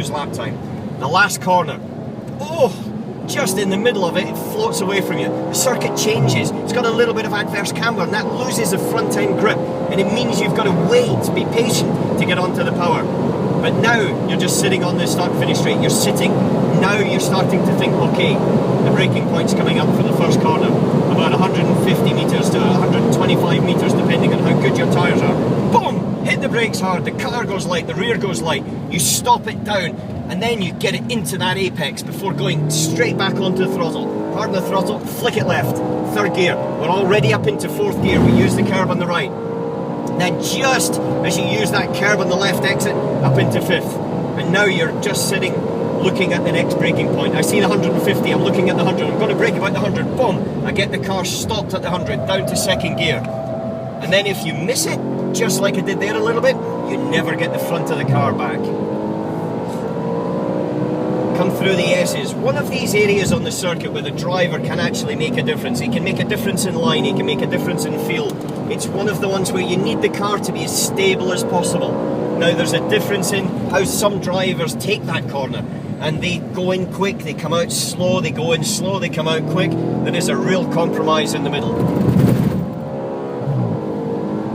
lose lap time. The last corner, oh, just in the middle of it, it floats away from you. The circuit changes, it's got a little bit of adverse camber, and that loses the front end grip, and it means you've got to wait, be patient to get onto the power. But now you're just sitting on the start finish straight, you're sitting, now you're starting to think, okay, the braking point's coming up for the first corner, about 150 metres to 125 metres depending on how good your tyres are. Boom! Hit the brakes hard, the car goes light, the rear goes light, you stop it down, and then you get it into that apex before going straight back onto the throttle. Pardon the throttle, flick it left, third gear, we're already up into fourth gear, we use the curb on the right. Then just as you use that curb on the left exit, up into fifth. And now you're just sitting, looking at the next braking point. I see the 150, I'm looking at the 100, I'm going to brake about the 100, boom, I get the car stopped at the 100, down to second gear. And then if you miss it, just like I did there a little bit, you never get the front of the car back. Come through the S's. One of these areas on the circuit where the driver can actually make a difference. He can make a difference in line, he can make a difference in feel. It's one of the ones where you need the car to be as stable as possible. Now there's a difference in how some drivers take that corner, and they go in quick, they come out slow, they go in slow, they come out quick. There is a real compromise in the middle.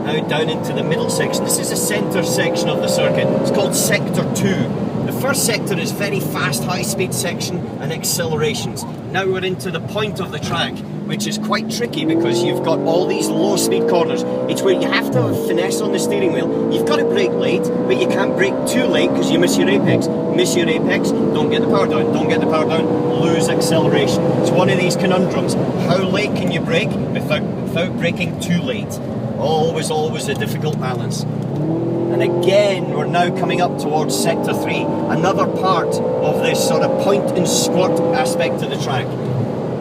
Now down into the middle section. This is the centre section of the circuit. It's called Sector 2. The first sector is very fast, high-speed section and accelerations. Now we're into the point of the track, which is quite tricky because you've got all these low-speed corners. It's where you have to have finesse on the steering wheel. You've got to brake late, but you can't brake too late because you miss your apex. Miss your apex, don't get the power down. Don't get the power down, lose acceleration. It's one of these conundrums. How late can you brake without braking too late? Always a difficult balance. And again, we're now coming up towards Sector 3, another part of this sort of point and squirt aspect of the track.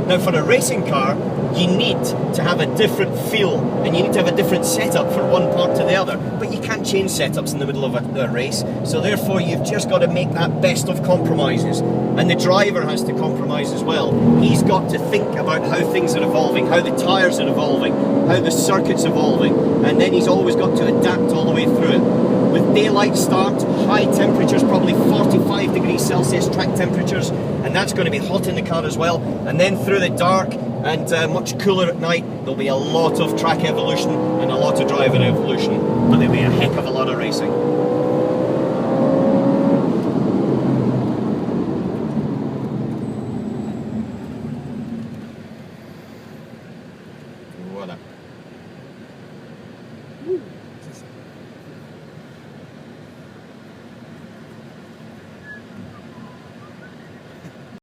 Now for a racing car, you need to have a different feel and you need to have a different setup from one part to the other, but you can't change setups in the middle of a race, so therefore you've just got to make that best of compromises. And the driver has to compromise as well. He's got to think about how things are evolving, how the tyres are evolving, how the circuit's evolving, and then he's always got to adapt all the way through it. With daylight start, high temperatures, probably 45 degrees Celsius track temperatures, and that's going to be hot in the car as well. And then through the dark and much cooler at night, there'll be a lot of track evolution and a lot of driver evolution, but there'll be a heck of a lot of racing.